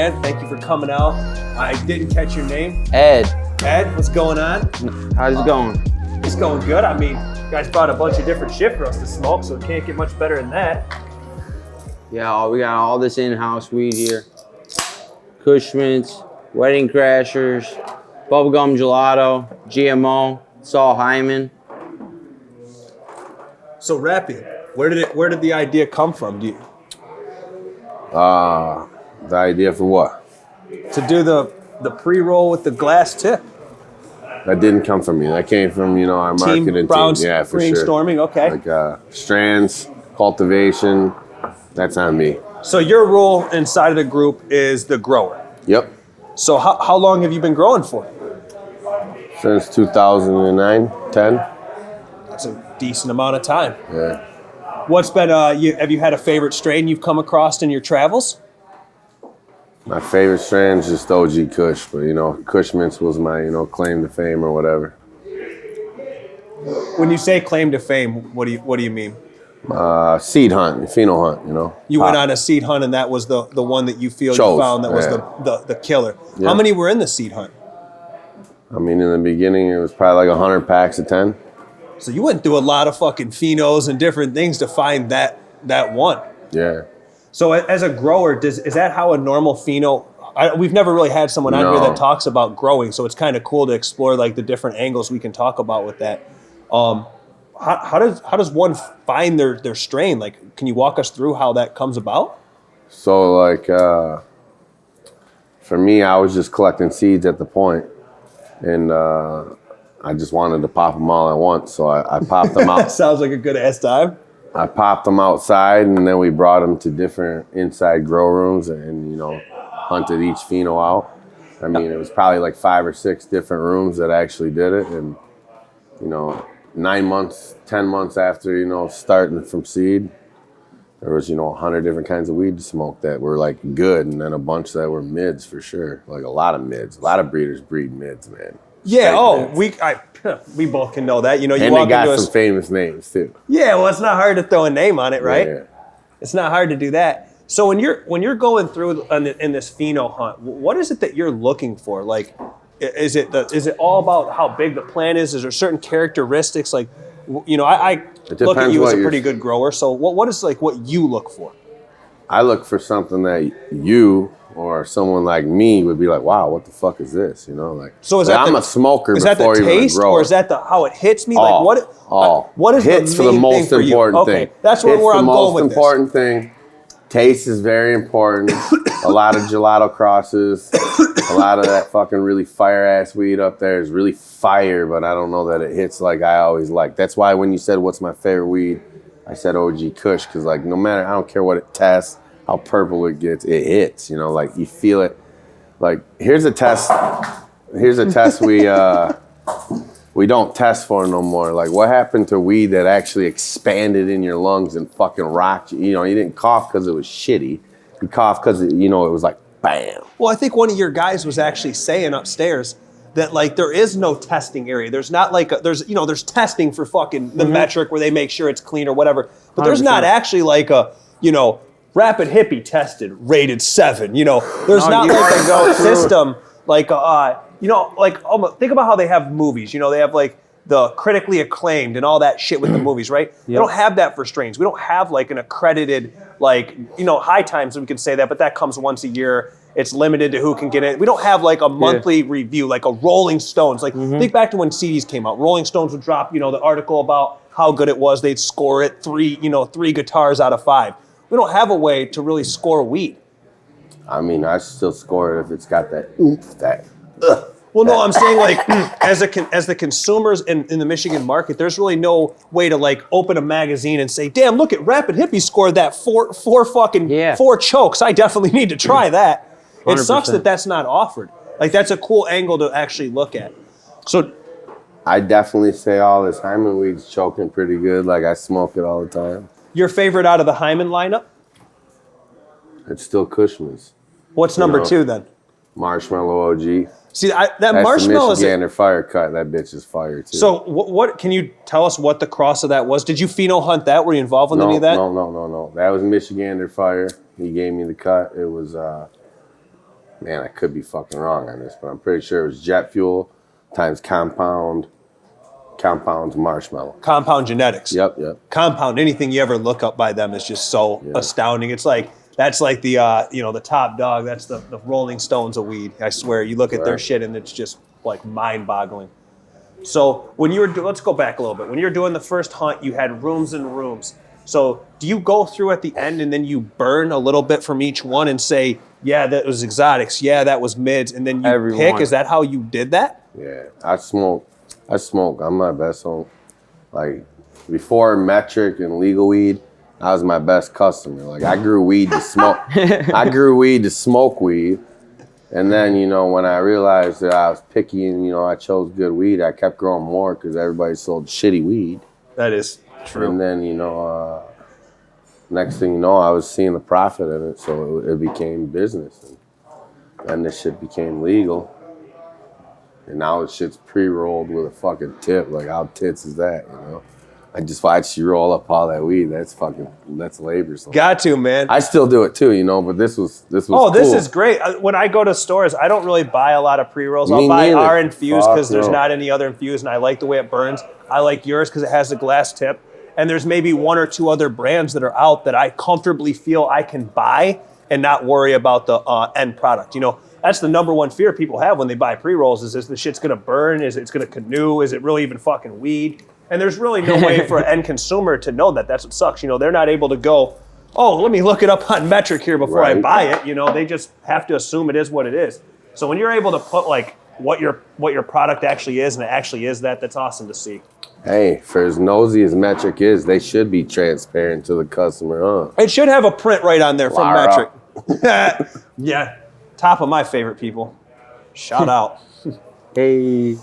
man. Thank you for coming out. I didn't catch your name. Ed. Ed, what's going on? How's it going? It's going good. I mean, you guys brought a bunch of different shit for us to smoke, so it can't get much better than that. Yeah, we got all this in-house weed here. Kush Mints, Wedding Crashers, Bubblegum Gelato, GMO, it's all Hyman. So Rabid, where did the idea come from? The idea for what? To do the pre-roll with the glass tip. That didn't come from me. That came from, our marketing team. Yeah, for sure. Brainstorming, okay. Like strands, cultivation, that's on me. So your role inside of the group is the grower. Yep. So how long have you been growing for? Since 2009, 10. That's a decent amount of time. Yeah. What's been, have you had a favorite strain you've come across in your travels? My favorite strain is just OG Kush, but Kush Mints was my, claim to fame or whatever. When you say claim to fame, what do you mean? Seed hunt, pheno hunt, You went on a seed hunt and that was the one that you feel Chose, you found that was yeah. the killer. Yeah. How many were in the seed hunt? I mean, in the beginning, it was probably like 100 packs of 10. So you went through a lot of fucking phenos and different things to find that one. Yeah. So as a grower, is that how a normal pheno? We've never really had someone on here that talks about growing, so it's kind of cool to explore like the different angles we can talk about with that. How does one find their strain? Like, can you walk us through how that comes about? So like, for me, I was just collecting seeds at the point, and I just wanted to pop them all at once, so I popped them out. Sounds like a good ass time. I popped them outside, and then we brought them to different inside grow rooms and, hunted each pheno out. I mean, it was probably like 5 or 6 different rooms that actually did it. And, 9 months, 10 months after, starting from seed, there was, 100 different kinds of weed to smoke that were like good. And then a bunch that were mids for sure. Like a lot of mids. A lot of breeders breed mids, man. Yeah, Mids. we both can know that. You and walk they got into some famous names too. Yeah, well, it's not hard to throw a name on it, right? Yeah. It's not hard to do that. So when you're going through in this pheno hunt, what is it that you're looking for? Like, is it all about how big the plant is? Is there certain characteristics? Like, I look at you as a pretty good grower. So what is like what you look for? I look for something that you or someone like me would be like, wow, what the fuck is this? So is that I'm a smoker is that before the taste, even a grower. or is that how it hits me? All, like what is hits the for the main most thing for you? important thing. Okay, that's where I'm going with this. The most important thing. Taste is very important. A lot of gelato crosses. A lot of that fucking really fire ass weed up there is really fire, but I don't know that it hits like I always like. That's why when you said what's my favorite weed, I said OG Kush, because like no matter, I don't care what it tests, how purple it gets, it hits. Like you feel it. Like here's a test. Here's a test we don't test for no more. Like what happened to weed that actually expanded in your lungs and fucking rocked you? You didn't cough because it was shitty. You coughed because it was like bam. Well, I think one of your guys was actually saying upstairs that like there is no testing area. There's not like there's testing for fucking the metric where they make sure it's clean or whatever. But there's 100%. Not actually like a Rabid Hippie tested rated 7. There's not like a go system like think about how they have movies. They have like the critically acclaimed and all that shit with the movies, right? Yep. They don't have that for strains. We don't have like an accredited High Times, we can say that, but that comes once a year. It's limited to who can get it. We don't have like a monthly review, like a Rolling Stones. Like think back to when CDs came out. Rolling Stones would drop, the article about how good it was. They'd score it 3 guitars out of 5. We don't have a way to really score weed. I mean, I still score it if it's got that oomph, that ugh. Well, no, I'm saying like as the consumers in the Michigan market, there's really no way to like open a magazine and say, damn, look at Rabid Hippie scored that 4 chokes. I definitely need to try that. 100%. It sucks that that's not offered. Like that's a cool angle to actually look at. So I definitely say all this Hyman weed's choking pretty good. Like I smoke it all the time. Your favorite out of the Hyman lineup? It's still Cushman's. What's number 2 then? Marshmallow OG. See, that That's marshmallow is the Michigander fire cut. That bitch is fire too. So what can you tell us what the cross of that was? Did you pheno hunt that? Were you involved in any of that? No. That was Michigander fire. He gave me the cut. It was man, I could be fucking wrong on this, but I'm pretty sure it was jet fuel times compound marshmallow. Compound genetics. Yep. Compound, anything you ever look up by them is just so astounding. It's like, that's like the, the top dog. That's the Rolling Stones of weed. I swear, you look at their shit and it's just like mind boggling. So when you were, let's go back a little bit. When you were doing the first hunt, you had rooms and rooms. So do you go through at the end and then you burn a little bit from each one and say, yeah, that was exotics. Yeah, that was mids. And then you pick. Is that how you did that? Yeah, I smoke. I'm my best on, like, before metric and legal weed, I was my best customer. Like, I grew weed to smoke. I grew weed to smoke weed. And then, when I realized that I was picky and, I chose good weed, I kept growing more because everybody sold shitty weed. That is true. And then, next thing you know, I was seeing the profit in it, so it became business. And then this shit became legal. And now this shit's pre-rolled with a fucking tip. Like, how tits is that, I just watched you roll up all that weed. That's labor. Sometimes. Got to, man. I still do it too, but this was Oh, cool. this is great. When I go to stores, I don't really buy a lot of pre-rolls. I'll buy our infused because there's not any other infused, and I like the way it burns. I like yours because it has a glass tip. And there's maybe one or two other brands that are out that I comfortably feel I can buy and not worry about the end product. That's the number one fear people have when they buy pre-rolls is the shit's gonna burn? Is it gonna canoe? Is it really even fucking weed? And there's really no way for an end consumer to know that. That's what sucks. They're not able to go, oh, let me look it up on metric here before I buy it. They just have to assume it is what it is. So when you're able to put like what your product actually is, and it actually is that's awesome to see. Hey, for as nosy as metric is, they should be transparent to the customer, huh? It should have a print right on there from metric. Yeah, top of my favorite people. Shout out. Hey.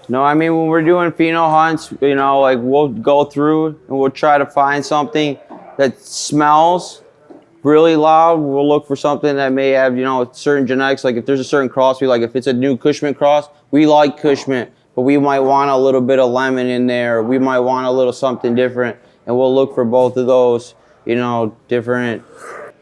No, I mean, when we're doing pheno hunts, like we'll go through and we'll try to find something that smells really loud. We'll look for something that may have, certain genetics. Like if there's a certain cross, if it's a new Cushman cross, we like Cushman, but we might want a little bit of lemon in there. We might want a little something different. And we'll look for both of those, different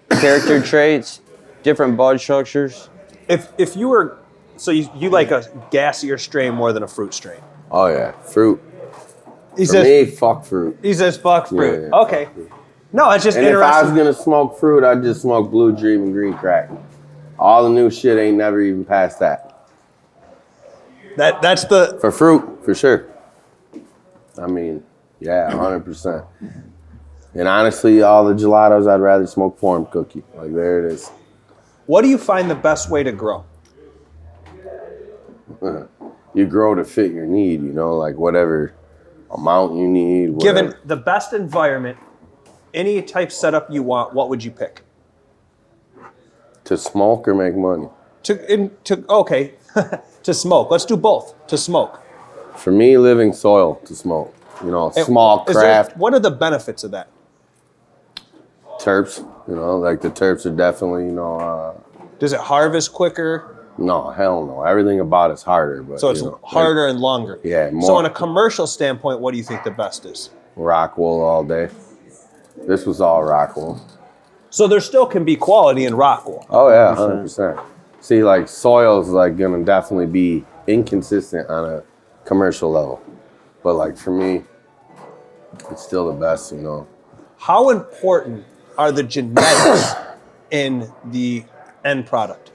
character traits, different bud structures. If you were, so you like a gassier strain more than a fruit strain? Oh yeah, fruit. He For me, fuck fruit. He says fuck fruit. Yeah, okay. Fuck fruit. No, it's just and interesting. if I was gonna smoke fruit, I'd just smoke Blue Dream and Green Crack. All the new shit ain't never even past that. That's the for fruit, for sure. I mean, yeah, 100%. And honestly, all the gelatos, I'd rather smoke Form Cookie. Like, there it is. What do you find the best way to grow? You grow to fit your need, like whatever amount you need. Whatever. Given the best environment, any type setup you want, what would you pick? To smoke or make money? Okay, to smoke. Let's do both. To smoke. For me, living soil to smoke. Small craft. What are the benefits of that? Terps, like the terps are definitely, Does it harvest quicker? No, hell no. Everything about it's harder. But, so it's harder and longer. Yeah, more. So on a commercial standpoint, what do you think the best is? Rockwool all day. This was all Rockwool. So there still can be quality in Rockwool. Oh yeah, 100%. See, like soil's like gonna definitely be inconsistent on a commercial level. But like for me, it's still the best, How important are the genetics in the end product?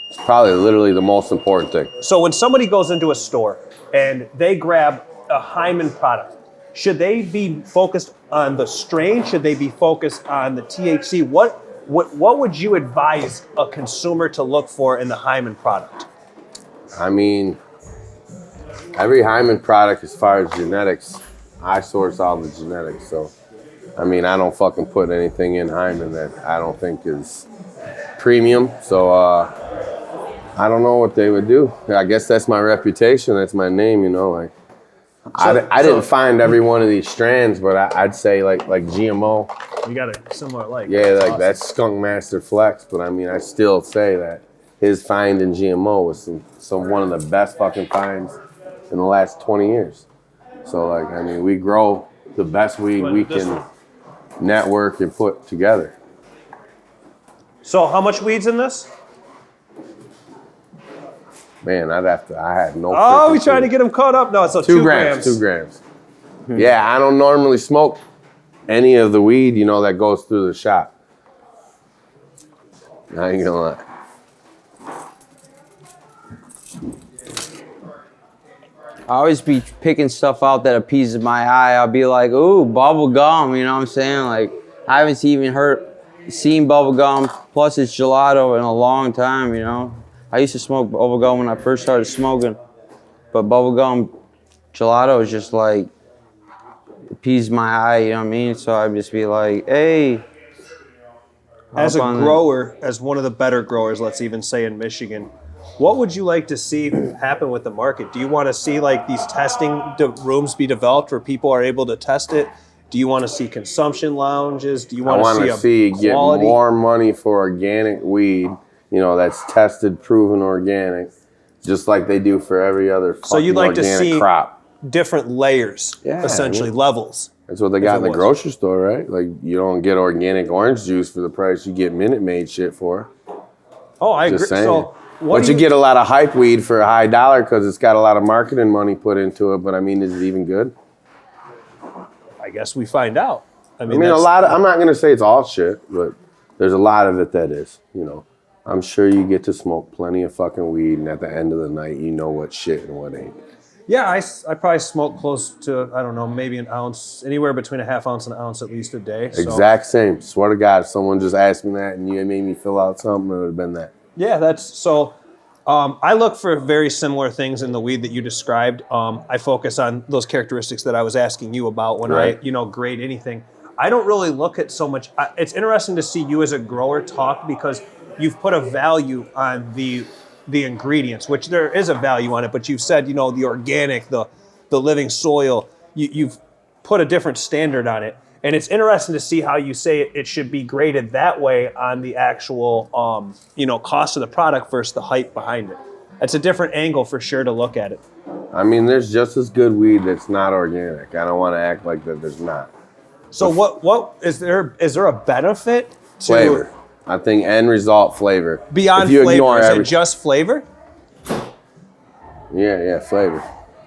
It's probably literally the most important thing. So when somebody goes into a store and they grab a Hyman product, should they be focused on the strain? Should they be focused on the THC? What would you advise a consumer to look for in the Hyman product? I mean, every Hyman product, as far as genetics, I source all the genetics. So, I mean, I don't fucking put anything in Hyman that I don't think is premium. So, I don't know what they would do. I guess that's my reputation. That's my name, like. I didn't find every one of these strands, but I'd say like GMO. You got a similar like. Yeah, like awesome. That's Skunk Master Flex, but I mean, I still say that his find in GMO was one of the best fucking finds in the last 20 years. So like, I mean, we grow the best weed we can network and put together. So how much weed's in this? Man, I had no. Oh, we trying to get him caught up. No, so 2 grams. 2 grams. Yeah, I don't normally smoke any of the weed, that goes through the shop. I ain't gonna lie. I always be picking stuff out that appeases my eye. I'll be like, ooh, bubble gum, you know what I'm saying? Like, I haven't seen bubble gum, plus it's gelato in a long time, I used to smoke bubble gum when I first started smoking, but bubble gum gelato is just like, appease my eye, you know what I mean? So I'd just be like, hey. As a grower, as one of the better growers, let's even say in Michigan, what would you like to see happen with the market? Do you want to see like these testing rooms be developed where people are able to test it? Do you want to see consumption lounges? Do you want to see get more money for organic weed, that's tested, proven organic, just like they do for every other fucking so you'd like to see crop. Different layers, essentially levels. That's what they got in the grocery store, right? Like you don't get organic orange juice for the price you get Minute Maid shit for. Oh, I agree. Saying. So but you get a lot of hype weed for a high dollar because it's got a lot of marketing money put into it. But I mean, is it even good? I guess we find out. I mean a lot of, I'm not going to say it's all shit, but there's a lot of it that is, I'm sure you get to smoke plenty of fucking weed, and at the end of the night, you know what's shit and what ain't. Yeah, I probably smoke close to, I don't know, maybe an ounce, anywhere between a half ounce and an ounce at least a day. So. Exact same. Swear to God, someone just asked me that and you made me fill out something, it would have been that. Yeah, that's so. I look for very similar things in the weed that you described. I focus on those characteristics that I was asking you about when I grade anything. I don't really look at so much. It's interesting to see you as a grower talk because you've put a value on the ingredients, which there is a value on it, but you've said, the organic, the living soil, you've put a different standard on it. And it's interesting to see how you say it should be graded that way on the actual, cost of the product versus the hype behind it. It's a different angle for sure to look at it. I mean, there's just as good weed that's not organic. I don't want to act like that there's not. So what is there a benefit to flavor? I think end result flavor. Beyond flavor, is it just flavor? Yeah, flavor.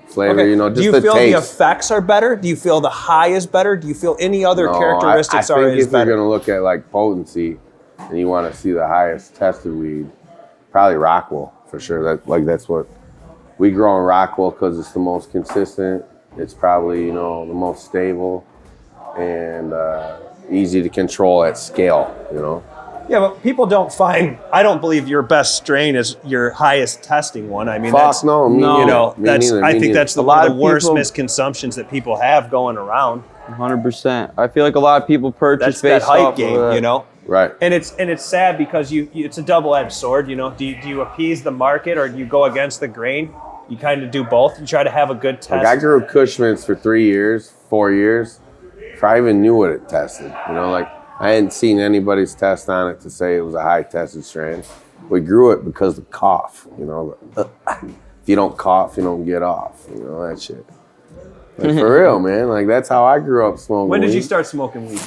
Flavor, okay. Just do you the feel taste. The effects are better? Do you feel the high is better? Do you feel any other characteristics are better? I think if you're going to look at like potency and you want to see the highest tested weed, probably Rockwell for sure. That's what we grow in Rockwell because it's the most consistent. It's probably, the most stable and easy to control at scale, Yeah, but people don't find. I don't believe your best strain is your highest testing one. I mean, that's no. Me neither. I think that's one of the worst misconceptions that people have going around. 100%. I feel like a lot of people purchase that's that hype game, Right. And it's sad because it's a double-edged sword. Do you appease the market or do you go against the grain? You kind of do both. You try to have a good test. Like I grew Cushman's for 3 years, 4 years. Before I even knew what it tested. I hadn't seen anybody's test on it to say it was a high tested strain. We grew it because of cough, If you don't cough, you don't get off, that shit. For real, man. That's how I grew up smoking weed. When did you start smoking weed?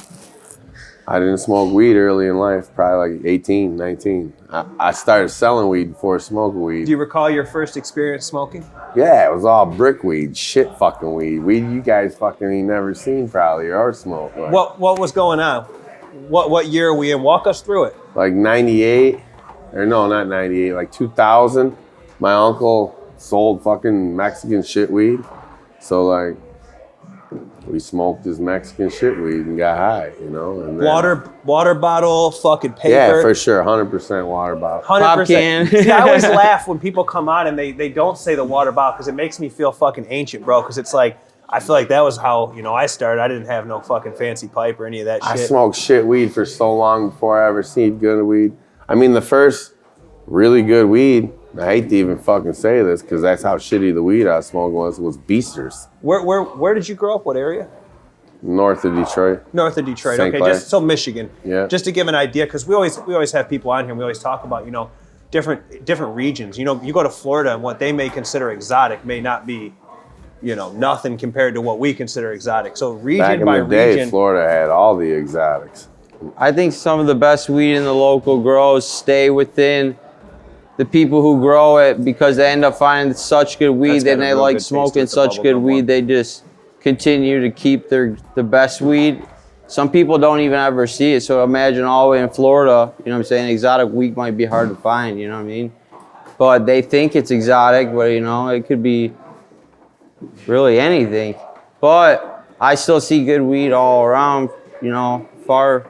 I didn't smoke weed early in life, probably like 18, 19. I started selling weed before smoking weed. Do you recall your first experience smoking? Yeah, it was all brick weed, shit fucking weed. Weed you guys fucking ain't never seen probably or smoked. What was going on? What year are we in? Walk us through it. Like 98, or no, not 98, like 2000. My uncle sold fucking Mexican shit weed. So we smoked this Mexican shit weed and got high, And then, water bottle, fucking paper. Yeah, for sure, 100% water bottle. 100%. Pop can. See, I always laugh when people come on and they don't say the water bottle because it makes me feel fucking ancient, bro. Because it's like, I feel like that was how, I started. I didn't have no fucking fancy pipe or any of that shit. I smoked shit weed for so long before I ever seen good weed. I mean, the first really good weed, I hate to even fucking say this because that's how shitty the weed I was smoking was Beasters. Where did you grow up? What area? North of Detroit. North of Detroit. St. Okay, Clair. Michigan. Yeah. Just to give an idea, because we always have people on here and we always talk about, different regions. You go to Florida and what they may consider exotic may not be nothing compared to what we consider exotic. So region Back in by the day, region. Florida had all the exotics. I think some of the best weed in the local grows stay within the people who grow it because they end up finding such good weed and they like smoking such good weed. They just continue to keep the best weed. Some people don't even ever see it. So imagine all the way in Florida, you know what I'm saying? Exotic weed might be hard to find, you know what I mean? But they think it's exotic, but you know, it could be really anything. But I still see good weed all around, you know, far.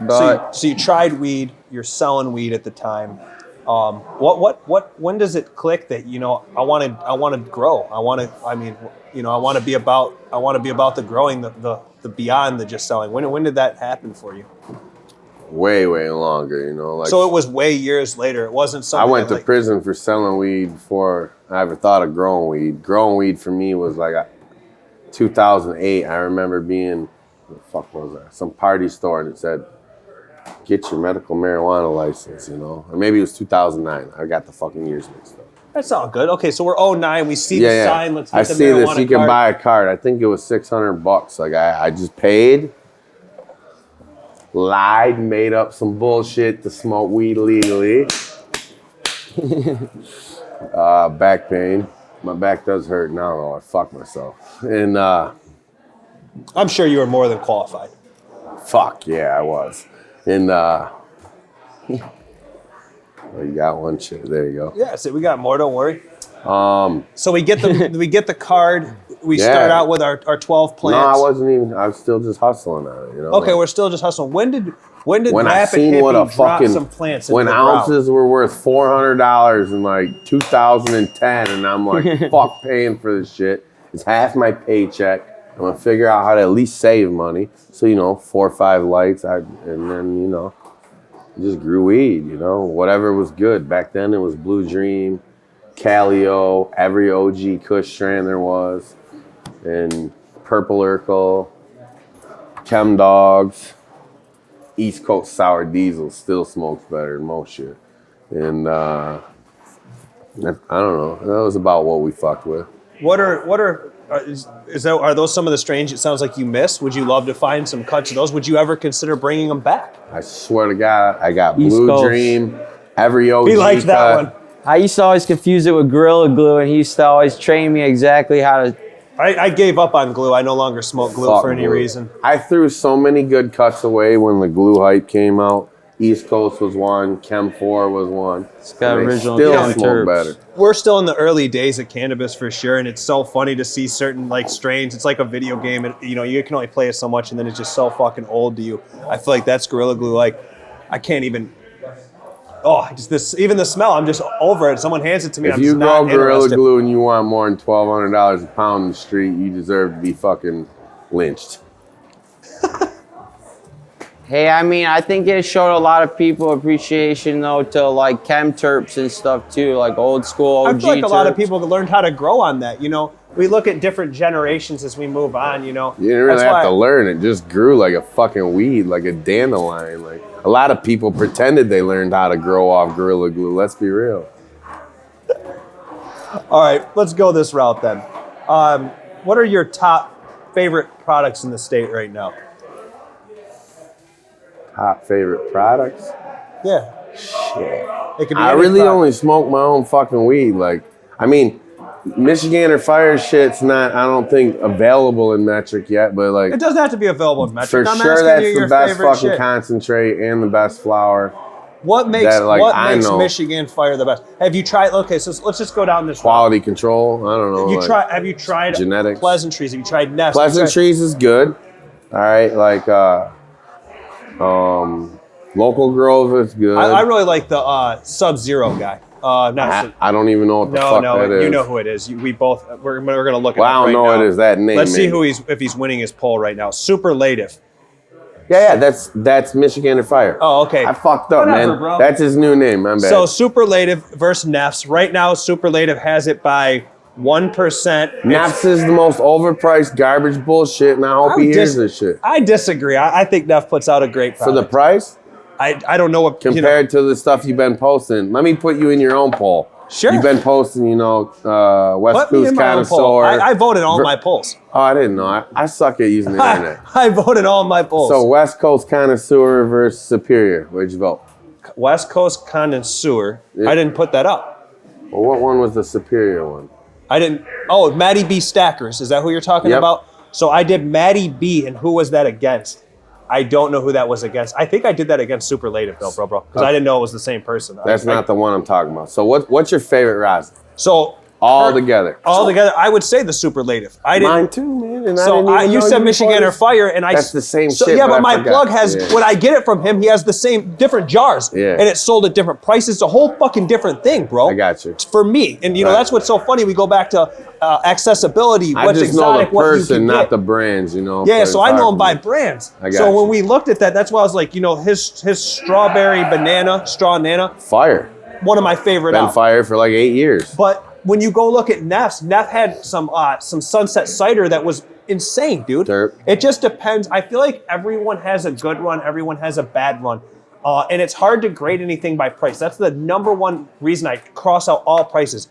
But so you tried weed, you're selling weed at the time. When does it click that, you know, I want to grow. I want to be about the growing, the beyond the just selling. When did that happen for you? Way longer, you know. Like, so it was way years later. It wasn't something. I went to prison for selling weed before I ever thought of growing weed. Growing weed for me was like 2008. I remember being, what the fuck was that? Some party store and it said, "Get your medical marijuana license," you know. Or maybe it was 2009. I got the fucking years mixed up. That's all good. Okay, so we're 09. We see the sign. Let's get the marijuana I see this. You can buy a card. I think it was $600. Like I just paid, lied, made up some bullshit to smoke weed legally. Back pain. My back does hurt now though. I fucked myself. And I'm sure you were more than qualified. Fuck yeah, I was. And oh, you got one shit. There you go. Yeah, so we got more. Don't worry. So we get the card. We start out with our 12 plants. No, I wasn't even. I was still just hustling on it. You know. Okay, we're still just hustling. When did When Rabid I seen Hippie what a drop fucking some plants into when the ounces ground? were worth $400 in like 2010, and I'm like, fuck paying for this shit. It's half my paycheck. I'm gonna figure out how to at least save money. So, you know, 4 or 5 lights, and then, you know, just grew weed, you know, whatever was good. Back then it was Blue Dream, Calio, every OG Kush strand there was, and Purple Urkel, Chem Dogs, East Coast Sour Diesel still smokes better than most shit. And I don't know, that was about what we fucked with. Are those some of the strains it sounds like you miss? Would you love to find some cuts of those? Would you ever consider bringing them back? I swear to God, I got East Blue Coast. Dream, every OG He likes that cut. one. I used to always confuse it with Gorilla Glue, and he used to always train me exactly how to. I gave up on glue. I no longer smoke glue Fuck for any glue. reason. I threw so many good cuts away when the glue hype came out. East Coast was one, Chem 4 was one. It's got And they original still Chem smoke terps. better. We're still in the early days of cannabis for sure, and it's so funny to see certain like strains. It's like a video game, and you know you can only play it so much, and then it's just so fucking old to you. I feel like that's Gorilla Glue. Like I can't even. Oh, even the smell. I'm just over it. Someone hands it to me. If I'm you just grow not Gorilla interested. Glue and you want more than $1,200 a pound in the street, you deserve to be fucking lynched. Hey, I mean, I think it showed a lot of people appreciation though to like chem terps and stuff too, like old school OG I feel like a lot of terps. people learned how to grow on that. You know, we look at different generations as we move on. You know, You didn't really That's have why- to learn. It just grew like a fucking weed, like a dandelion. Like a lot of people pretended they learned how to grow off Gorilla Glue. Let's be real. All right, let's go this route then. What are your top favorite products in the state right now? Top favorite products? Yeah, Shit. it could be. I any really product. only smoke my own fucking weed. Like, I mean, Michigan or Fire shit's not, I don't think, available in metric yet, but like, It doesn't have to be available in metric. for I'm sure asking that's you the your best favorite fucking shit. concentrate and the best flower. What makes that, like, I know. Michigan Fire the best? Have you tried? Okay, so let's just go down this route. Quality control, I don't know. Have you tried genetics. Pleasantries? Have you tried Nest? Pleasantries is good. All right, like Local Grove is good. I really like the Sub-Zero guy. I don't even know what the fuck that is. you know who it is. We're gonna look at. Well, I don't it right know now. it is that name. Let's see maybe. if he's winning his poll right now. Superlative. Yeah, that's Michigan or Fire. Oh, okay. I fucked up, Whatever, man. bro. That's his new name. My bad. So Superlative versus Nefs. Right now, Superlative has it by 1%. Naps is the most overpriced garbage bullshit, and I hope he hears this shit. I disagree. I think Nef puts out a great For the product. price, I don't know what compared to the stuff you've been posting, let me put you in your own poll. Sure. You've been posting, West Put me Coast in my own poll. connoisseur. I voted all my polls. Oh, I didn't know. I suck at using the internet. I voted all my polls. So West Coast connoisseur versus superior. Where'd you vote? West Coast connoisseur. Yeah. I didn't put that up. Well, what one was the superior one? I didn't. Oh, Maddie B. Stackers. Is that who you're talking Yep. about? So I did Maddie B. And who was that against? I don't know who that was against. I think I did that against Superlative though, bro. Because I didn't know it was the same person. That's not the one I'm talking about. So what's your favorite rosin? So All together. All together, I would say the Superlative. I didn't. Mine too, man. And So you said Michigan or Fire, and I. That's the same so, shit. Yeah, but my I plug forgot. has. Yeah. When I get it from him, he has the same different jars. Yeah. And it's sold at different prices. It's a whole fucking different thing, bro. I got you. It's for me, and Right. that's what's so funny. We go back to accessibility. I What's just exotic, know the what you person, can not get. the brands, Yeah, so I know him by brands. I got So you. when we looked at that, that's why I was like, his strawberry banana, straw nana, Fire. one of my favorite Been out. fire for like 8 years. But when you go look at Neff's, Neff had some Sunset cider that was insane, dude. Derp. It just depends. I feel like everyone has a good run, everyone has a bad run. And it's hard to grade anything by price. That's the number one reason I cross out all prices.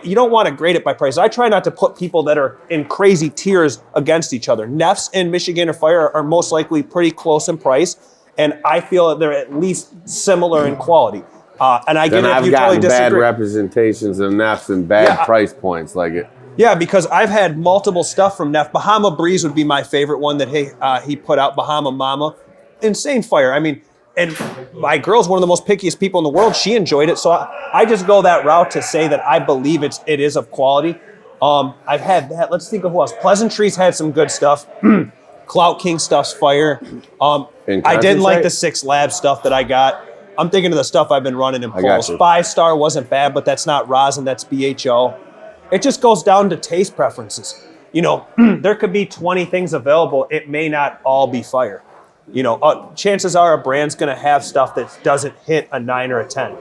You don't want to grade it by price. I try not to put people that are in crazy tiers against each other. Neff's and Michigan or Fire are most likely pretty close in price, and I feel that they're at least similar in quality. And I get Then it if I've you gotten totally bad disagree. representations of Neffs and bad Yeah, price points like it. Yeah, because I've had multiple stuff from Neff. Bahama Breeze would be my favorite one that he put out. Bahama Mama, insane fire. I mean, and my girl's one of the most pickiest people in the world. She enjoyed it, so I just go that route to say that I believe it is of quality. I've had that. Let's think of who else. Pleasantries had some good stuff. Clout King stuff's fire. I didn't like the Six Lab stuff that I got. I'm thinking of the stuff I've been running in got polls. you. 5-star wasn't bad, but that's not rosin, that's BHO. It just goes down to taste preferences. There could be 20 things available. It may not all be fire. Chances are a brand's going to have stuff that doesn't hit a 9 or a 10.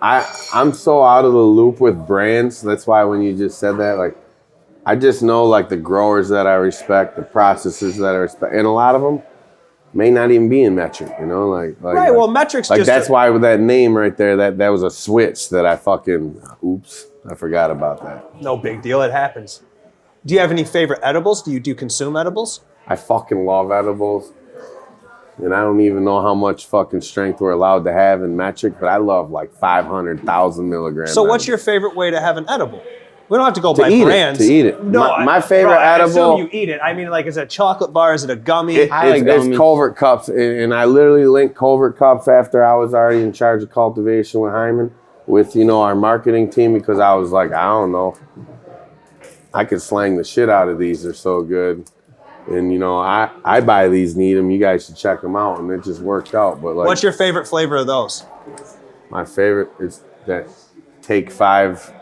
I'm so out of the loop with brands. That's why when you just said that, like, I just know like the growers that I respect, the processors that I respect, and a lot of them may not even be in metric, Right, well, metric's like just... that's why with that name right there, that was a switch that I I forgot about that. No big deal, it happens. Do you have any favorite edibles? Do you consume edibles? I fucking love edibles. And I don't even know how much fucking strength we're allowed to have in metric, but I love like 500,000 milligrams. So what's your favorite way to have an edible? We don't have to go by eat brands. To eat it. No, my favorite I edible. assume you eat it. I mean, like, is it a chocolate bar? Is it a gummy? It's Culvert Cups, and I literally linked Culvert Cups after I was already in charge of cultivation with Hyman, with our marketing team, because I was like, I don't know, I could slang the shit out of these. They're so good, and I buy these, need them. You guys should check them out, and it just worked out. But like, What's your favorite flavor of those? My favorite is that Take 5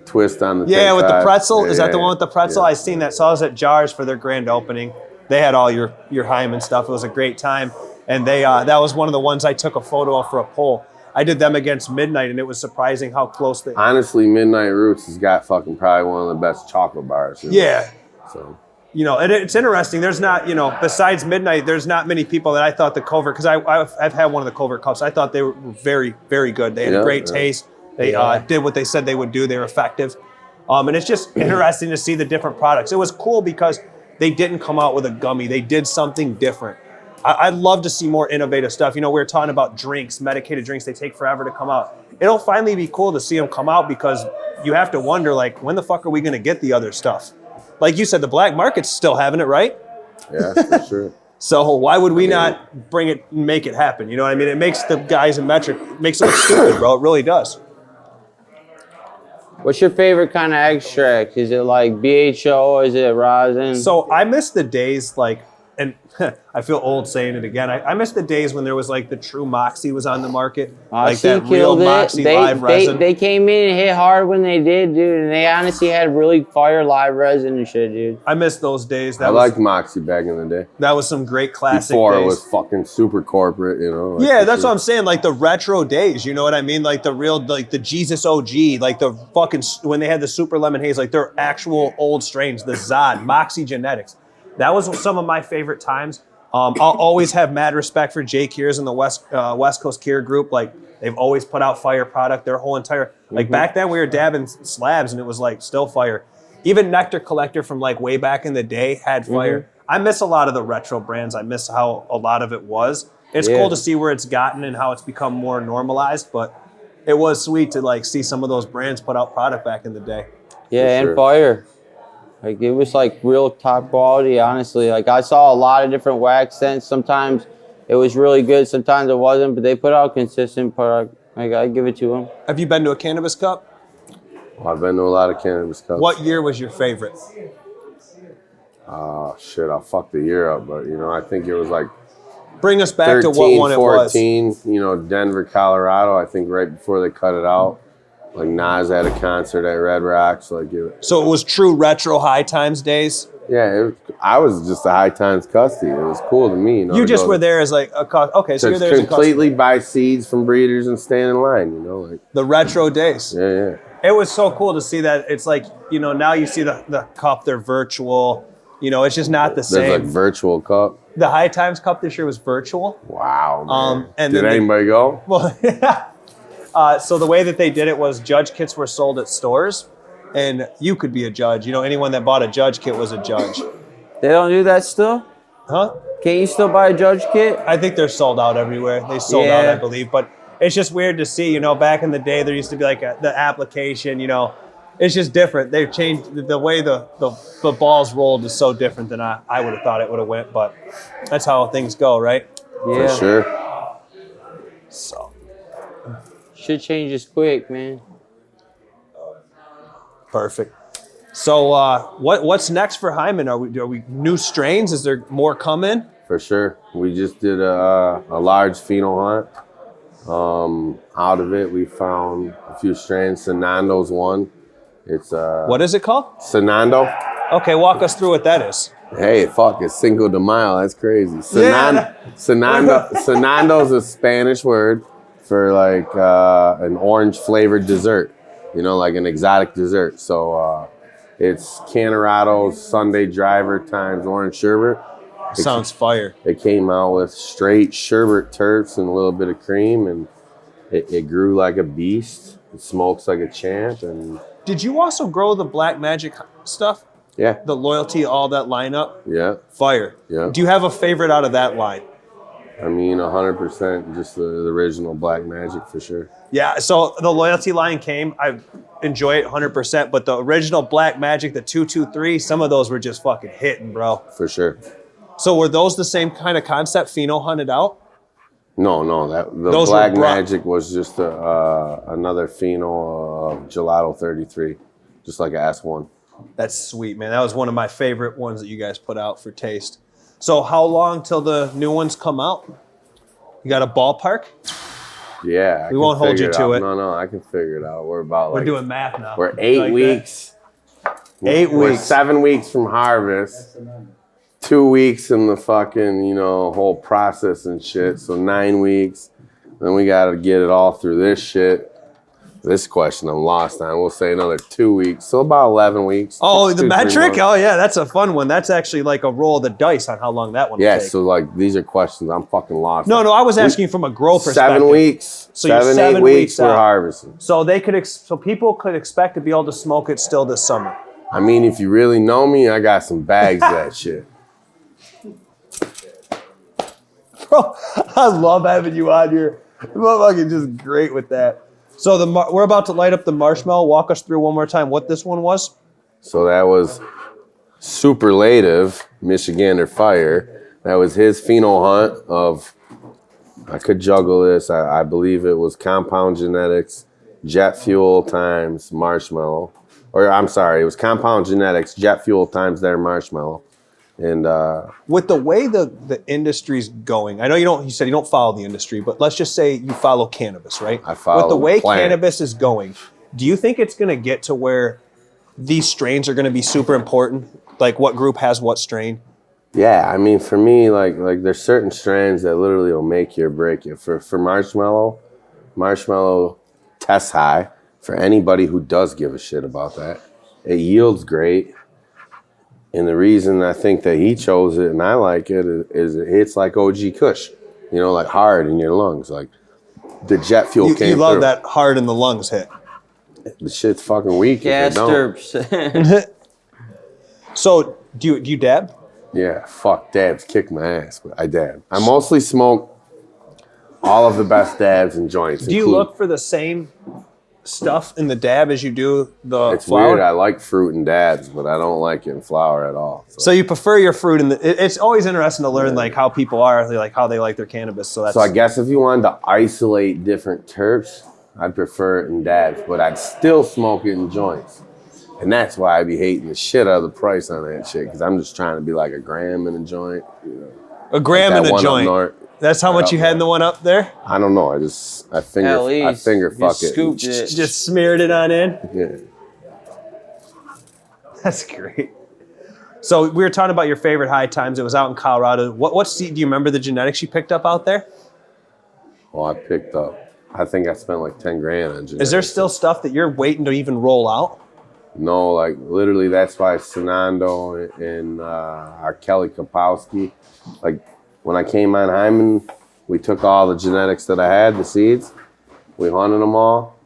twist on the Yeah, Take with the 5. pretzel. Is that the Yeah, one with the pretzel? yeah. I seen that. So I was at Jars for their grand opening. They had all your Hyman stuff. It was a great time. And that was one of the ones I took a photo of for a poll. I did them against Midnight, and it was surprising how close they... Honestly, Midnight Roots has got fucking probably one of the best chocolate bars. Yeah. So... and it's interesting. There's not, besides Midnight, there's not many people that I thought the Covert, because I've had one of the Covert cups. I thought they were very, very good. They had a great taste. They did what they said they would do. They were effective. And it's just interesting to see the different products. It was cool because they didn't come out with a gummy. They did something different. I'd love to see more innovative stuff. We were talking about drinks, medicated drinks. They take forever to come out. It'll finally be cool to see them come out, because you have to wonder, like, when the fuck are we going to get the other stuff? Like you said, the black market's still having it, right? Yeah, for sure. So why would we not bring it and make it happen? You know what I mean? It makes the guys in metric, makes it look stupid, bro. It really does. What's your favorite kind of extract? Is it like BHO? Is it rosin? So I miss the days and I feel old saying it again. I miss the days when there was like the true Moxie was on the market. Like that real Moxie live resin. They came in and hit hard when they did, dude. And they honestly had really fire live resin and shit, dude. I miss those days. I liked Moxie back in the day. That was some great classic Before days. it was fucking super corporate, Yeah, that's what I'm saying. Like the retro days, you know what I mean? Like the real, like the Jesus OG, like the fucking, when they had the Super Lemon Haze, like their actual old strains, the Zod, Moxie Genetics. That was some of my favorite times. I'll always have mad respect for Jay Kears and the West Coast Kier group. Like, they've always put out fire product. Their whole entire, like, back then we were dabbing slabs and it was like still fire. Even Nectar Collector from like way back in the day had fire. I miss a lot of the retro brands. I miss how a lot of it was. It's cool to see where it's gotten and how it's become more normalized, but it was sweet to like see some of those brands put out product back in the day. Yeah, and fire. Like, it was like real top quality, honestly. Like, I saw a lot of different wax scents. Sometimes it was really good, sometimes it wasn't, but they put out consistent product. Like, I give it to them. Have you been to a Cannabis Cup? Well, I've been to a lot of Cannabis Cups. What year was your favorite? Shit, I'll fuck the year up, but, I think it was like Bring us back 13, to what one 14, it was. Denver, Colorado, I think right before they cut it out. Like, Nas had a concert at Red Rocks. So it was true retro High Times days? Yeah, I was just a High Times custody. It was cool to me. You just were there as like okay, so you're there as a completely buy seeds from breeders and stand in line, like the retro days. Yeah. It was so cool to see that. It's like, now you see the cup, they're virtual. It's just not the same. There's like virtual cup. The High Times Cup this year was virtual. Wow, man. And did anybody go? Well, so the way that they did it was judge kits were sold at stores, and you could be a judge. Anyone that bought a judge kit was a judge. They don't do that still? Huh? Can't you still buy a judge kit? I think they're sold out everywhere. They sold out, I believe. But it's just weird to see, back in the day, there used to be like the application, It's just different. They've changed the way the balls rolled is so different than I would have thought it would have went. But that's how things go, right? Yeah. For sure. So. Shit changes quick, man. Perfect. So what's next for Hyman? Are we new strains? Is there more coming? For sure. We just did a large pheno hunt. Out of it, we found a few strains. Sanando's one. It's what is it called? Sanando. Okay, walk us through what that is. Hey, fuck! It's Cinco de Mayo. That's crazy. Sanando's a Spanish word for like an orange flavored dessert. Like an exotic dessert. So it's Cannarado's Sunday Driver times orange sherbet. Sounds fire. It came out with straight sherbet terps and a little bit of cream, and it grew like a beast. It smokes like a champ. And did you also grow the Black Magic stuff? Yeah. The Loyalty, all that lineup? Yeah. Fire. Yeah. Do you have a favorite out of that line? I mean, 100% just the original Black Magic for sure. Yeah, so the Loyalty line came. I enjoy it 100%, but the original Black Magic, the 223, some of those were just fucking hitting, bro. For sure. So were those the same kind of concept, pheno hunted out? No. The those Black Magic was just another pheno of Gelato 33, just like an S1. That's sweet, man. That was one of my favorite ones that you guys put out for taste. So how long till the new ones come out? You got a ballpark? Yeah. We won't hold you to it. No, I can figure it out. We're doing math now. We're 8 weeks. We're 7 weeks from harvest. 2 weeks in the fucking, whole process and shit. So 9 weeks. Then we got to get it all through this shit. This question I'm lost on. We'll say another 2 weeks. So about 11 weeks. Oh, the metric? Oh, yeah, that's a fun one. That's actually like a roll of the dice on how long that one will take. So like these are questions I'm fucking lost on. No, I was asking from a grow perspective. 7 weeks. So 8 weeks we're harvesting. So so people could expect to be able to smoke it still this summer. I mean, if you really know me, I got some bags of that shit. Bro, I love having you on here. You're fucking just great with that. So we're about to light up the marshmallow. Walk us through one more time what this one was. So that was Superlative Michigander Fire. That was his pheno hunt of, I could juggle this. I believe it was Compound Genetics, Jet Fuel times Marshmallow. Or I'm sorry, it was Compound Genetics, Jet Fuel times their Marshmallow. And with the way the industry's going, I know you said you don't follow the industry, but let's just say you follow cannabis, right? I follow with the way plant. Cannabis is going, do you think it's going to get to where these strains are going to be super important? Like what group has what strain? Yeah, I mean, for me, like there's certain strains that literally will make you or break you. For Marshmallow tests high for anybody who does give a shit about that. It yields great. And the reason I think that he chose it and I like it is it hits like OG Kush, you know, like hard in your lungs. Like the jet fuel came You love through. that hard in the lungs hit. The shit's fucking weak. Gas if it don't. derps. So do you dab? Yeah, fuck dabs, kick my ass, but I dab. I mostly smoke all of the best dabs and joints. Do you look for the same stuff in the dab as you do the It's flower? weird. I like fruit and dabs, but I don't like it in flower at all. So you prefer your fruit in the. It's always interesting to learn like how people are, like how they like their cannabis. So that's. So I guess if you wanted to isolate different terps, I'd prefer it in dabs, but I'd still smoke it in joints. And that's why I be hating the shit out of the price on that shit, because I'm just trying to be like a gram in a joint. You know, a gram like in that a one up joint. north. That's how much you had in the one up there? I don't know. I finger fuck it. Scooped it. Just smeared it on in? Yeah. That's great. So we were talking about your favorite high times. It was out in Colorado. What seed, do you remember the genetics you picked up out there? Well, I think I spent like 10 grand on genetics. Is there still stuff that you're waiting to even roll out? No, like literally that's why Sonando and our Kelly Kapowski, like when I came on Hyman, we took all the genetics that I had, the seeds, we hunted them all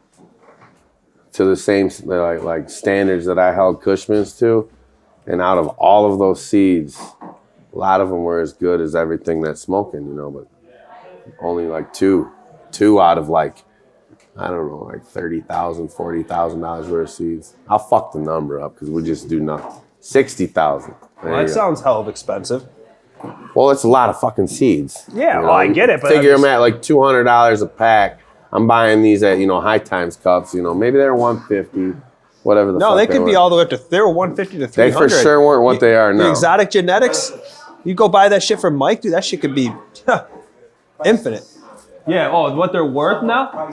to the same like standards that I held Cushman's to, and out of all of those seeds, a lot of them were as good as everything that's smoking, you know, but only like two out of like, I don't know, like $30,000, $40,000 worth of seeds. I'll fuck the number up because we just do nothing. 60,000. Well, that sounds hell of expensive. Well, it's a lot of fucking seeds. Yeah, well, I get it, but figure them at like $200 a pack. I'm buying these at, High Times cups. Maybe they're $150, whatever the fuck. No, they could be were. all the way up to, they were $150 to $300. They for sure weren't what they are The now. exotic genetics, you go buy that shit from Mike, dude, that shit could be infinite. Yeah, what they're worth now?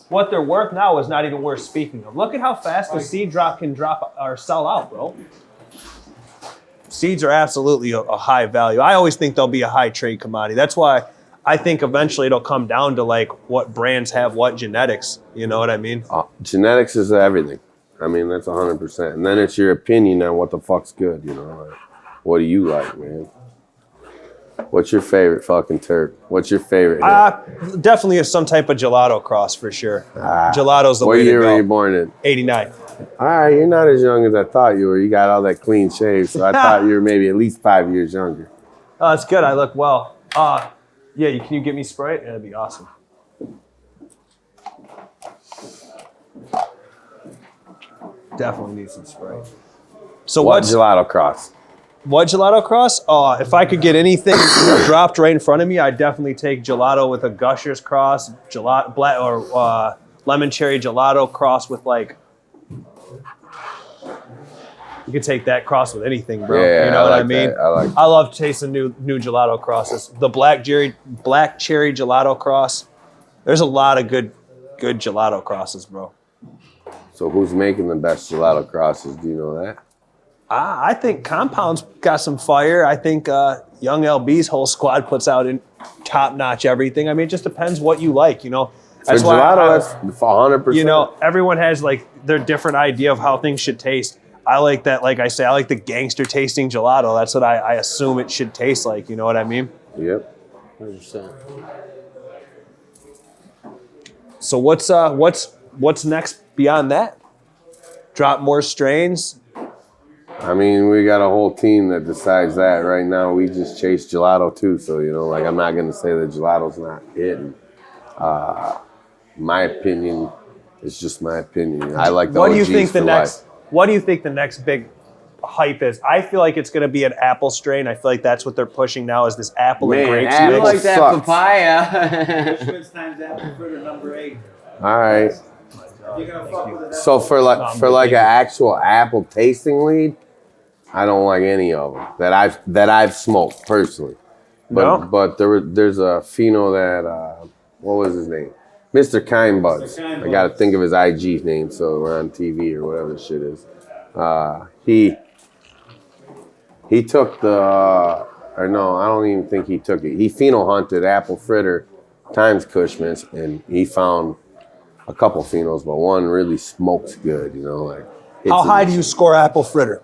What they're worth now is not even worth speaking of. Look at how fast the seed drop can drop or sell out, bro. Seeds are absolutely a high value. I always think they'll be a high trade commodity. That's why I think eventually it'll come down to like what brands have what genetics. You know what I mean? Genetics is everything. I mean, that's 100%. And then it's your opinion on what the fuck's good, Like, what do you like, man? What's your favorite fucking terp? What's your favorite hit? Definitely some type of gelato cross for sure. Gelato's the What way year to go. were you born in? 89. All right, you're not as young as I thought you were. You got all that clean shave, so I thought you were maybe at least 5 years younger. Oh, that's good. I look well. Yeah, can you get me Sprite? That'd be awesome. Definitely need some Sprite. So What gelato cross? What gelato cross? If I could get anything dropped right in front of me, I'd definitely take gelato with a Gushers cross, lemon cherry gelato cross with like. You could take that cross with anything, bro. Yeah, you know what I like mean? that. I love tasting new gelato crosses. The black cherry gelato cross. There's a lot of good gelato crosses, bro. So who's making the best gelato crosses? Do you know that? I think Compound's got some fire. I think Young LB's whole squad puts out in top-notch everything. I mean, it just depends what you like, That's For why gelato, that's 100%. Everyone has like their different idea of how things should taste. I like that, like I say, I like the gangster tasting gelato. That's what I assume it should taste like. You know what I mean? Yep. 100%. So what's next beyond that? Drop more strains. I mean, we got a whole team that decides that. Right now, we just chase gelato too. So, I'm not going to say that gelato's not hitting. My opinion is just my opinion. I like the What do you OGs think the for next? life. What do you think the next big hype is? I feel like it's going to be an apple strain. I feel like that's what they're pushing now is this apple and Man, grape apple You mix. like that sucks. papaya? Schmitz times apple fritter number 8. All right. You're gonna fuck with it. So for an actual apple tasting lead, I don't like any of them that I've smoked personally. But there's a pheno that what was his name? Mr. Kind Buds. I got to think of his IG name so we're on TV or whatever the shit is. He took I don't even think he took it. He pheno hunted apple fritter times Cushman's and he found a couple phenos, but one really smokes good, How high do hits you score apple fritter?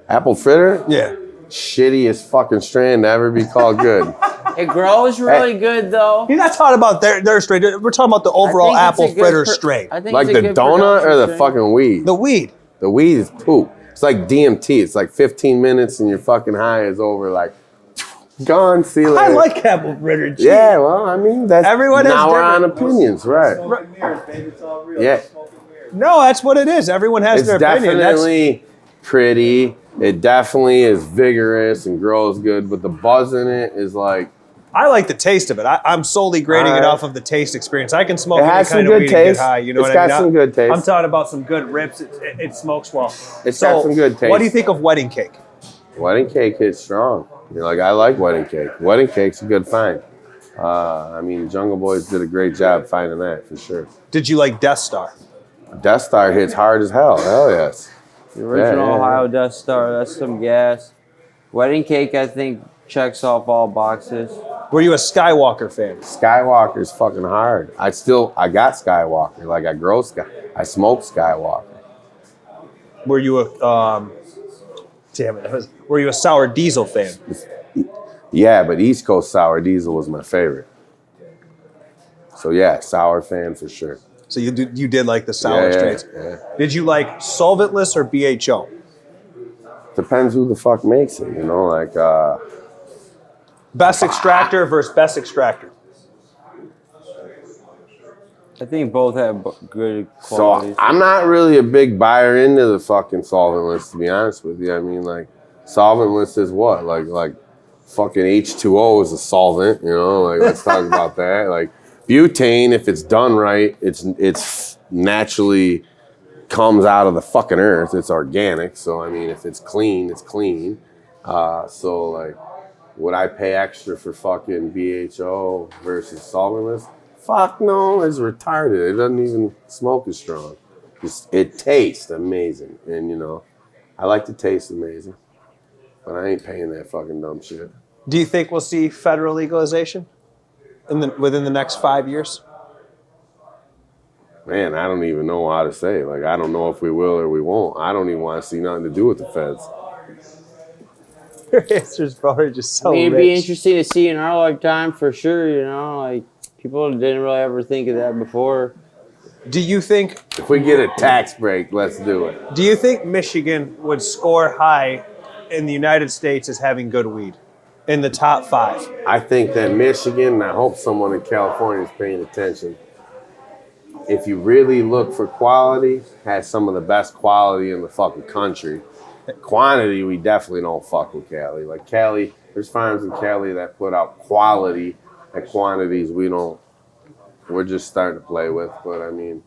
Apple fritter? Yeah. shittiest fucking strain to ever be called good. It grows really good though. You're not talking about their strain. We're talking about the overall apple fritter strain. I think Like it's a the good donut or the production strain. fucking weed? The weed. The weed is poop. It's like DMT. It's like 15 minutes and your fucking high is over. Like, gone. See you later. I like apple fritter. Geez. Yeah, well, I mean, that's Everyone has now we're on different- opinions, right? Smoke and mirrors, baby. It's all real. Yeah. Smoke and mirrors. No, that's what it is. Everyone has It's their opinion. That's, definitely pretty. It definitely is vigorous and grows good, but the buzz in it is like, I like the taste of it. I'm solely grading it Alright. off of the taste experience. I can smoke It any has kind some of good weed and taste. get high. You know It's what I mean? got some good taste. I'm talking about some good rips. It smokes well. It's got some good taste. What do you think of wedding cake? wedding cake hits strong. You're like, I like wedding cake. Wedding cake's a good find. I mean, Jungle Boys did a great job finding that for sure. Did you like Death Star? Death Star hits hard as hell. Hell yes. The original Yeah, yeah, Ohio Death Star, that's some gas. Wedding cake, I think, checks off all boxes. Were you a Skywalker fan? Skywalker's fucking hard. I got Skywalker. Like I smoked Skywalker. Were you a were you a Sour Diesel fan? Yeah, but East Coast Sour Diesel was my favorite. So yeah, sour fan for sure. So you did like the sour Yeah, strains. yeah. Did you like solventless or BHO? Depends who the fuck makes it, you know, like Best extractor versus best extractor. I think both have good so qualities. I'm not really a big buyer into the fucking solventless, to be honest with you. I mean, like, solventless is what? Like fucking H2O is a solvent, you know? Like, let's talk about that. Like, butane, if it's done right, it's naturally comes out of the fucking earth. It's organic. So, I mean, if it's clean, it's clean. So, like, would I pay extra for fucking BHO versus solventless? Fuck no, it's retarded. It doesn't even smoke as strong. It tastes amazing. And, you know, I like to taste amazing. But I ain't paying that fucking dumb shit. Do you think we'll see federal legalization within the next 5 years? Man, I don't even know how to say. Like, I don't know if we will or we won't. I don't even want to see nothing to do with the feds. Your answer's probably just so I mean, it'd rich. be interesting to see in our lifetime for sure, you know, like people didn't really ever think of that before. Do you think If we get a tax break, let's do it. Do you think Michigan would score high in the United States as having good weed? In the top 5? I think that Michigan, and I hope someone in California is paying attention, if you really look for quality, has some of the best quality in the fucking country. Quantity, we definitely don't fuck with Cali. Like Cali, there's farms in Cali that put out quality at quantities we're just starting to play with. But I mean,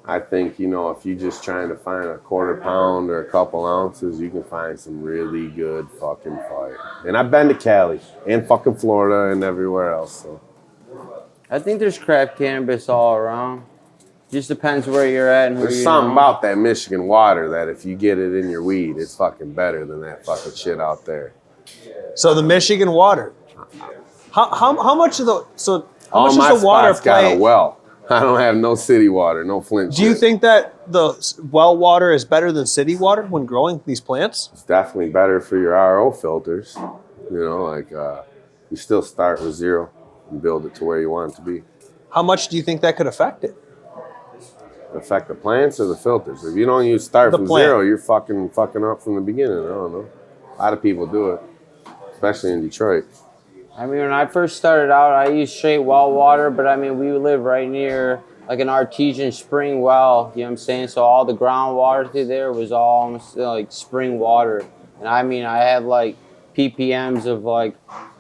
I think, you know, if you're just trying to find a quarter pound or a couple ounces, you can find some really good fucking fire. And I've been to Cali and fucking Florida and everywhere else. So I think there's craft cannabis all around. Just depends where you're at and who there's you something know. about that Michigan water that if you get it in your weed, it's fucking better than that fucking shit out there. So the Michigan water. How much of the how All much my does the water spots got play? a well. I don't have no city water, no Flint. Do you shit. think that the well water is better than city water when growing these plants? It's definitely better for your RO filters? You know, like you still start with zero and build it to where you want it to be. How much do you think that could affect it? Affect the plants or the filters? If you don't use start The from plant. zero, you're fucking up from the beginning. I don't know. A lot of people do it, especially in Detroit. I mean, when I first started out, I used straight well water, but I mean, we live right near like an artesian spring well, you know what I'm saying? So all the groundwater through there was all almost like spring water. And I mean, I had like ppms of like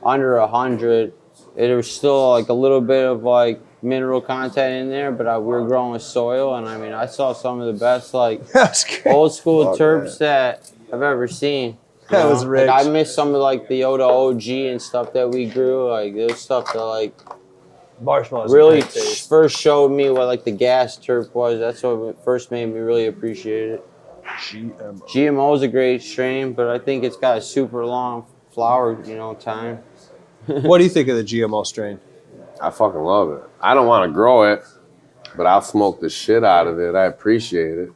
under 100. There was still like a little bit of like mineral content in there, but we were growing with soil. And I mean, I saw some of the best like That's great. old school Fuck terps that I've ever seen. You That know? was rich. Like, I miss some of like the Oda OG and stuff that we grew. Like those stuff that like Marshmallows. really first showed me what like the gas terp was. That's what first made me really appreciate it. GMO is a great strain, but I think it's got a super long flower, time. What do you think of the GMO strain? I fucking love it. I don't want to grow it, but I'll smoke the shit out of it. I appreciate it.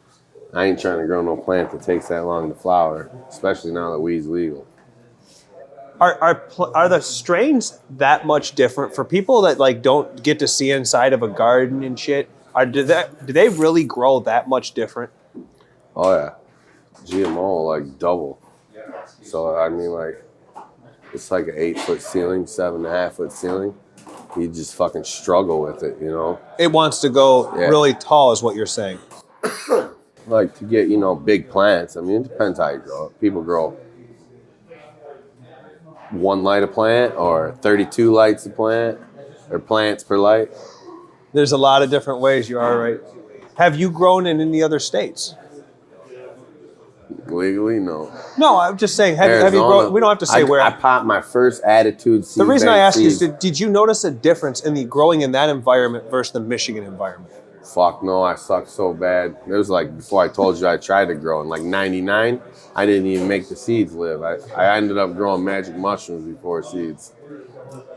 I ain't trying to grow no plant that takes that long to flower, especially now that weed's legal. Are the strains that much different for people that like don't get to see inside of a garden and shit? Do they really grow that much different? Oh yeah, GMO like double. So I mean like, it's like an 8-foot ceiling, 7.5-foot ceiling. You just fucking struggle with it, you know. It wants to go really tall, is what you're saying. Like to get big plants. I mean, it depends how you grow it. People grow 1 light a plant or 32 lights a plant or plants per light. There's a lot of different ways. You are right. Have you grown in any other states? Legally, no. No, I'm just saying. Have you grown? We don't have to say where. I popped my first attitude seed. The reason I ask you is, seed. did you notice a difference in the growing in that environment versus the Michigan environment? Fuck no, I sucked so bad. It was like before I told you I tried to grow in like 99. I didn't even make the seeds live. I ended up growing magic mushrooms before seeds.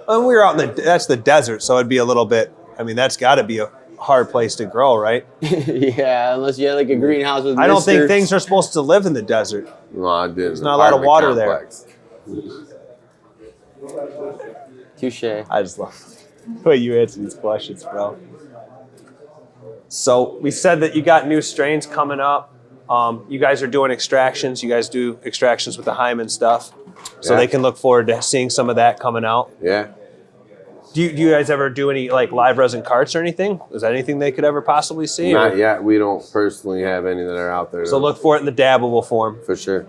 And we were out in that's the desert, so it'd be a little bit. I mean, that's got to be a hard place to grow, right? Yeah, unless you had like a greenhouse with. I don't think things are supposed to live in the desert. No, I didn't. There's not a lot of water complex. there. Touche. I just love the way you answer these questions, bro. So we said that you got new strains coming up. You guys are doing extractions. You guys do extractions with the Hyman stuff. So they can look forward to seeing some of that coming out. Yeah. Do you guys ever do any like live resin carts or anything? Is that anything they could ever possibly see? Not yet. We don't personally have any that are out there. So look for it in the dabbable form. For sure.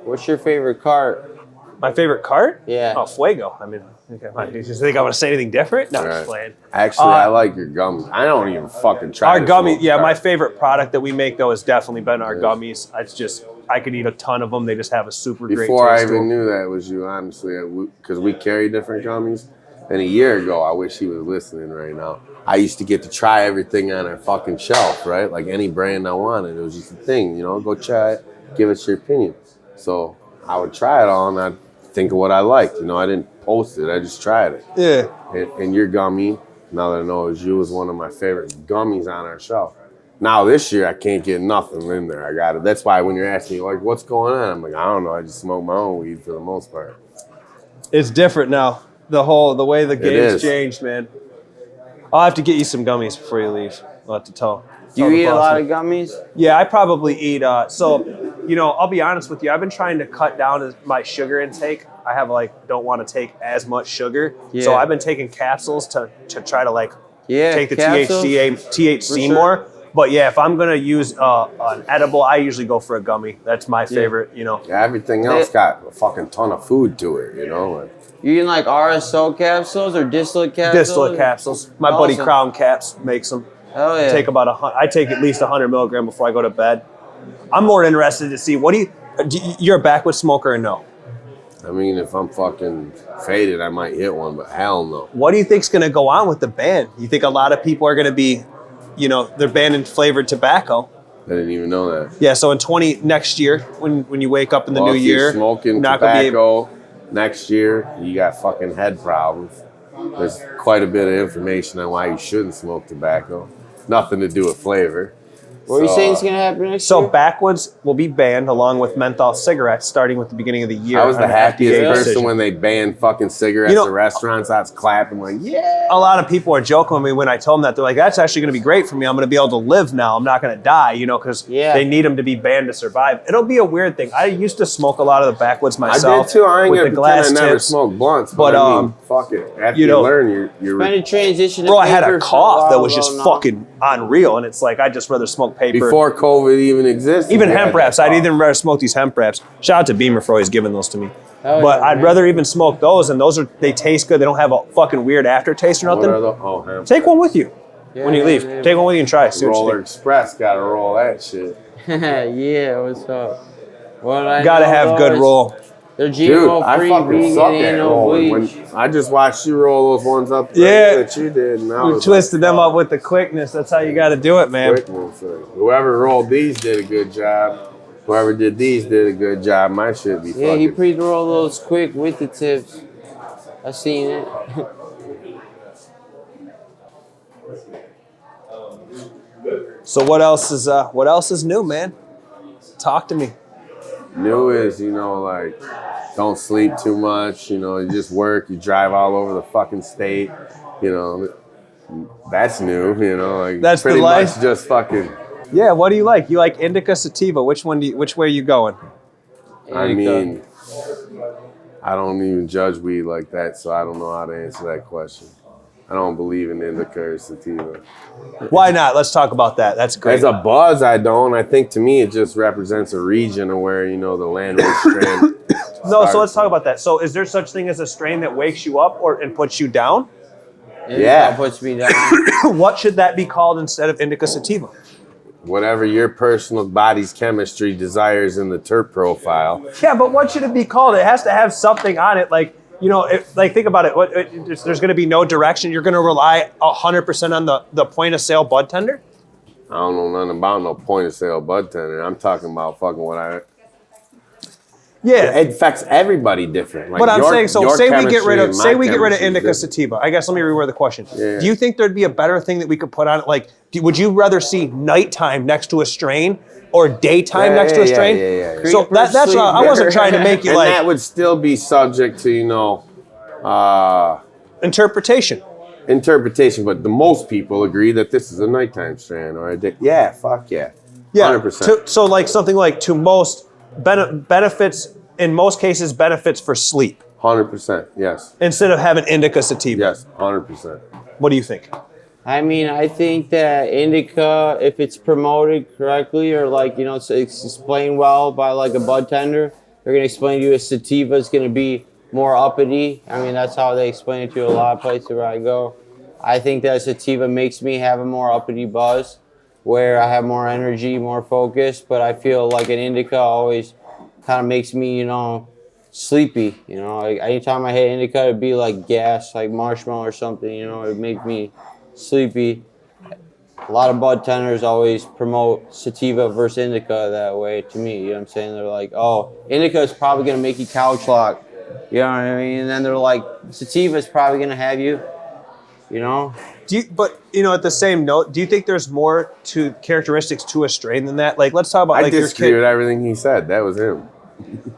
What's your favorite cart? My favorite cart? Yeah. Oh, Fuego. I mean, you just think I want to say anything different? No, I'm just Right. playing. Actually, I like your gummies. I don't even fucking try Our to gummies, smoke yeah, my carts. favorite product that we make though has definitely been our gummies. It's just, I could eat a ton of them. They just have a super great taste. Before I to even them. knew that was you, honestly, because we carry different gummies. And a year ago, I wish he was listening right now. I used to get to try everything on our fucking shelf, right? Like any brand I wanted. It was just a thing, go try it, give us your opinion. So I would try it all and I'd think of what I liked. I didn't post it, I just tried it. Yeah. And your gummy, now that I know it was you, is one of my favorite gummies on our shelf. Now this year, I can't get nothing in there. I got it. That's why when you're asking me, like, what's going on? I'm like, I don't know. I just smoke my own weed for the most part. It's different now. The way the game's changed, man. I'll have to get you some gummies before you leave. I'll have to tell. Do you eat a lot of gummies? Yeah, I probably eat. I'll be honest with you. I've been trying to cut down my sugar intake. I don't want to take as much sugar. Yeah. So I've been taking capsules to try to take the capsules? THC sure. more. But yeah, if I'm gonna use an edible, I usually go for a gummy. That's my favorite. Yeah, everything else got a fucking ton of food to it. You eating like RSO capsules or distillate capsules? Distillate capsules. My buddy Crown Caps makes them. Hell yeah. I take at least 100 milligram before I go to bed. I'm more interested to see you're a backwoods smoker or no? I mean, if I'm fucking faded, I might hit one, but hell no. What do you think's going to go on with the ban? You think a lot of people are going to be, they're banning flavored tobacco? I didn't even know that. Yeah, so next year, when you wake up in the new If year, you're smoking not gonna tobacco next year, you got fucking head problems. There's quite a bit of information on why you shouldn't smoke tobacco. Nothing to do with flavor. What are you saying is going to happen next So year? backwoods will be banned along with menthol cigarettes starting with the beginning of the year. I was the on an happiest FDA person decision. when they banned fucking cigarettes at restaurants. I was clapping like, yeah. A lot of people are joking with me when I told them that. They're like, that's actually going to be great for me. I'm going to be able to live now. I'm not going to die, because they need them to be banned to survive. It'll be a weird thing. I used to smoke a lot of the backwoods myself. I did too. I ain't with gonna the pretend glass I never tips. smoked blunts, but I mean, fuck it. After you learn, you're Trying to transition to Bro, I had paper a for cough that while was just now. fucking unreal, and it's like I'd just rather smoke paper. before COVID even existed. Even you hemp had wraps, that I'd cough. even rather smoke these hemp wraps. Shout out to Beamer for always giving those to me. Hell But yeah, I'd man. rather even smoke those, and they taste good. They don't have a fucking weird aftertaste or What nothing. are the, oh, hemp. Take one with you when you leave. yeah. Take one with you and try. See what you Roller think. Express gotta roll that shit. Yeah, what's up? What I Gotta know, have though, good is roll. They're Dude, I GMO-free, fucking vegan, suck ain't at no rolling. bleach. I just watched you roll those ones up Yeah. that you did. And I You was twisted like, them up with the quickness. That's how you got to do it, man. quick ones, like, whoever rolled these did a good job. Whoever did these did a good job. My shit be Yeah, he fucking. pre-roll those quick with the tips. I seen it. So what else is new, man? Talk to me. New is, like, don't sleep too much. You just work. You drive all over the fucking state. That's new. Like That's the pretty life. much just fucking. Yeah. What do you like? You like indica, sativa? Which way are you going? I mean, I don't even judge weed like that, so I don't know how to answer that question. I don't believe in indica or sativa. Why not? Let's talk about that. That's great. As a buzz, I don't. I think to me it just represents a region of where, the landrace strand. No, so let's talk about that. So is there such thing as a strain that wakes you up and puts you down? Yeah. Puts me down. What should that be called instead of indica sativa? Whatever your personal body's chemistry desires in the terp profile. Yeah, but what should it be called? It has to have something on it. Like, think about it. There's going to be no direction. You're going to rely 100% on the point of sale bud tender? I don't know nothing about no point of sale bud tender. I'm talking about fucking Yeah. It affects everybody different. Like But I'm saying, so your say we get rid of chemistry indica is sativa. I guess let me reword the question. Yeah. Do you think there'd be a better thing that we could put on it? Like, would you rather see nighttime next to a strain or daytime next to a strain? Yeah. So that's what I wasn't trying to make you And like that would still be subject to, interpretation. interpretation, but the most people agree that this is a nighttime strand or a day. Yeah, fuck yeah. Yeah. 100%. So like something like to most benefits, in most cases, benefits for sleep 100%, yes. instead of having indica sativa. Yes, 100%. What do you think? I mean, I think that indica, if it's promoted correctly or it's explained well by like a bud tender, they're going to explain to you a sativa is going to be more uppity. I mean, that's how they explain it to a lot of places where I go. I think that sativa makes me have a more uppity buzz where I have more energy, more focus, but I feel like an indica always kind of makes me, sleepy. Like anytime I hit indica, it'd be like gas, like marshmallow or something, it'd make me sleepy. A lot of bud tenders always promote sativa versus indica that way to me. You know what I'm saying? They're like, oh, indica is probably going to make you couch lock. You know what I mean? And then they're like, sativa is probably going to have you, At the same note, do you think there's more to characteristics to a strain than that? Like, let's talk about I disagree with everything he said. That was him.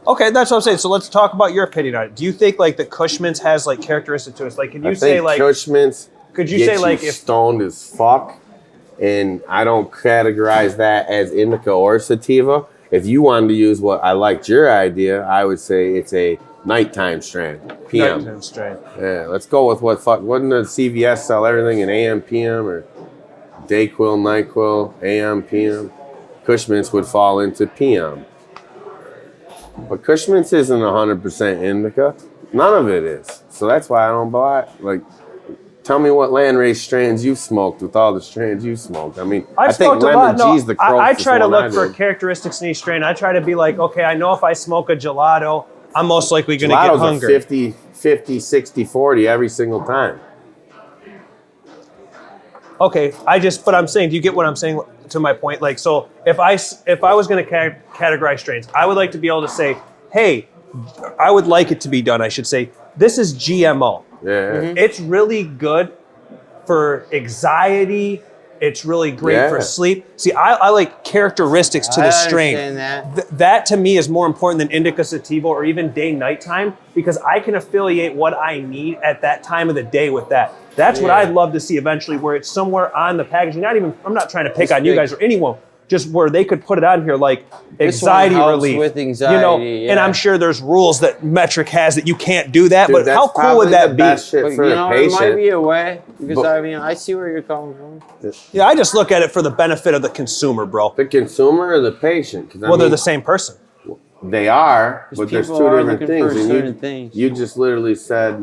Okay, that's what I'm saying. So let's talk about your opinion on it. Do you think like the Cushman's has like characteristics to it? Like, can you say like Cushman's could you get say like if stoned as fuck, and I don't categorize that as indica or sativa. If you wanted to use what I liked your idea, I would say it's a nighttime strand. PM. nighttime strain? Yeah, let's go with wouldn't the CVS sell everything in AM, PM, or Dayquil, NyQuil, AM, PM? Cushman's would fall into PM. But Cushman's isn't 100% indica. None of it is. So that's why I don't buy it. Like, tell me what landrace strands you smoked with all the strands you smoked. I mean, I think Lemon G's the closest I try to one look for characteristics in each strain. I try to be like, okay, I know if I smoke a gelato, I'm most likely going to get hungry. Gelato's a 50, 60, 40 every single time. Okay, but I'm saying, do you get what I'm saying to my point? Like, so if I was going to categorize strains, I would like to be able to say, hey, I would like it to be done. I should say, this is GMO. Yeah. Mm-hmm. It's really good for anxiety. It's really great for sleep. See, I like characteristics to the strain. I understand That to me is more important than indica sativa or even day nighttime because I can affiliate what I need at that time of the day with that. That's what I'd love to see eventually, where it's somewhere on the packaging. I'm not trying to pick on you guys or anyone, just where they could put it on here like anxiety relief. With anxiety, and I'm sure there's rules that Metric has that you can't do that. Dude, but how cool would that be? Best shit for the patient. It might be a way because I see where you're coming from. Yeah, I just look at it for the benefit of the consumer, bro. The consumer or the patient? They're the same person. They are, but there's two different things. Things. You just literally said,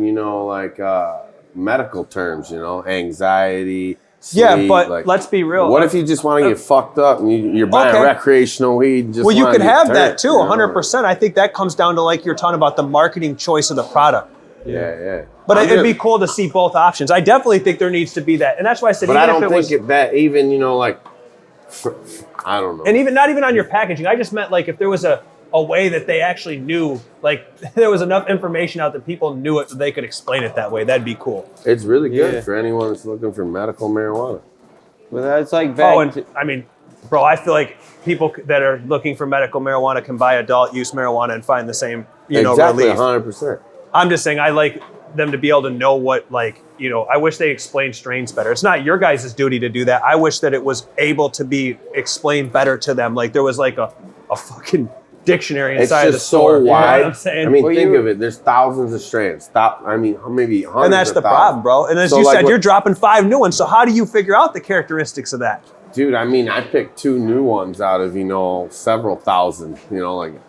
medical terms, anxiety, sleep. Yeah, but let's be real. What if you just want to get fucked up and you're buying recreational weed? Well, you could have that too, 100%. I think that comes down to like you're talking about the marketing choice of the product. Yeah. But it'd be cool to see both options. I definitely think there needs to be that. And that's why I said but I don't think that even, I don't know. And even not even on your packaging. I just meant like if there was a way that they actually knew, like there was enough information out that people knew it that they could explain it that way. That'd be cool. It's really good for anyone that's looking for medical marijuana. But that's like I mean, bro, I feel like people that are looking for medical marijuana can buy adult use marijuana and find the same, exactly, relief. 100%. I'm just saying, I like them to be able to know what, like, I wish they explained strains better. It's not your guys' duty to do that. I wish that it was able to be explained better to them. Like there was like a fucking dictionary inside of the store. It's so wide. You know what I'm saying? I mean, think of it. There's thousands of strands. Maybe hundreds. And that's the problem, bro. And as you said, you're dropping 5 new ones. So how do you figure out the characteristics of that? Dude, I mean, I picked 2 new ones out of, several thousand,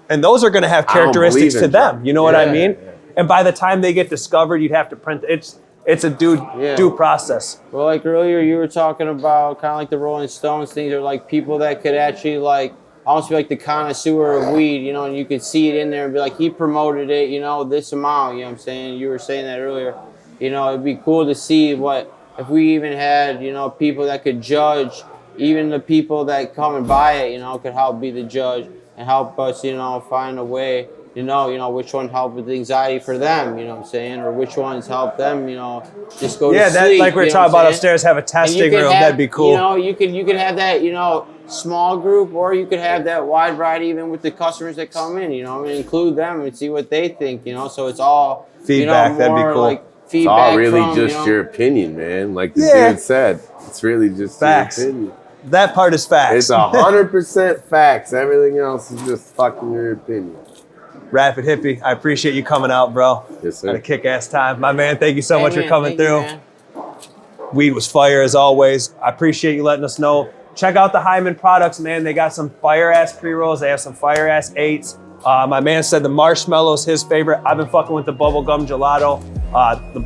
And those are going to have characteristics to them. You know what I mean? Yeah. And by the time they get discovered, you'd have to print. It's a due process. Well, like earlier you were talking about kind of like the Rolling Stones things, or like people that could actually like almost be like the connoisseur of weed, and you could see it in there and be like, he promoted it, this amount, you know what I'm saying? You were saying that earlier. It'd be cool to see if we even had, people that could judge, even the people that come and buy it, could help be the judge and help us, find a way. Which one helped with anxiety for them, you know what I'm saying? Or which ones help them, just go to sleep. Yeah, like we were talking about upstairs, have a testing room, that'd be cool. You could have that, small group, or you could have that wide variety even with the customers that come in, and include them and see what they think, so it's all feedback, that'd be cool. Like feedback. It's all really just your opinion, man. Like the dude said, it's really just facts. Your opinion. That part is facts. It's 100% facts. Everything else is just fucking your opinion. Rabid Hippie, I appreciate you coming out, bro. Yes, sir. Had a kick-ass time. My man, thank you so much for coming through. Man. Weed was fire as always. I appreciate you letting us know. Check out the Hyman products, man. They got some fire-ass pre-rolls. They have some fire-ass 8s. My man said the marshmallow is his favorite. I've been fucking with the bubblegum gelato. The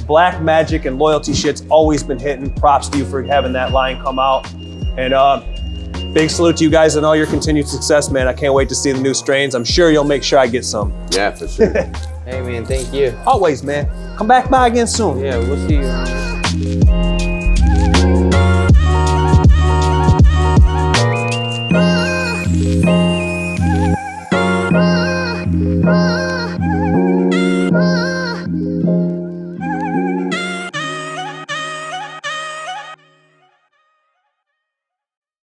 black magic and loyalty shit's always been hitting. Props to you for having that line come out. And big salute to you guys and all your continued success, man. I can't wait to see the new strains. I'm sure you'll make sure I get some. Yeah, for sure. Hey, man, thank you. Always, man. Come back by again soon. Yeah, we'll see you around here.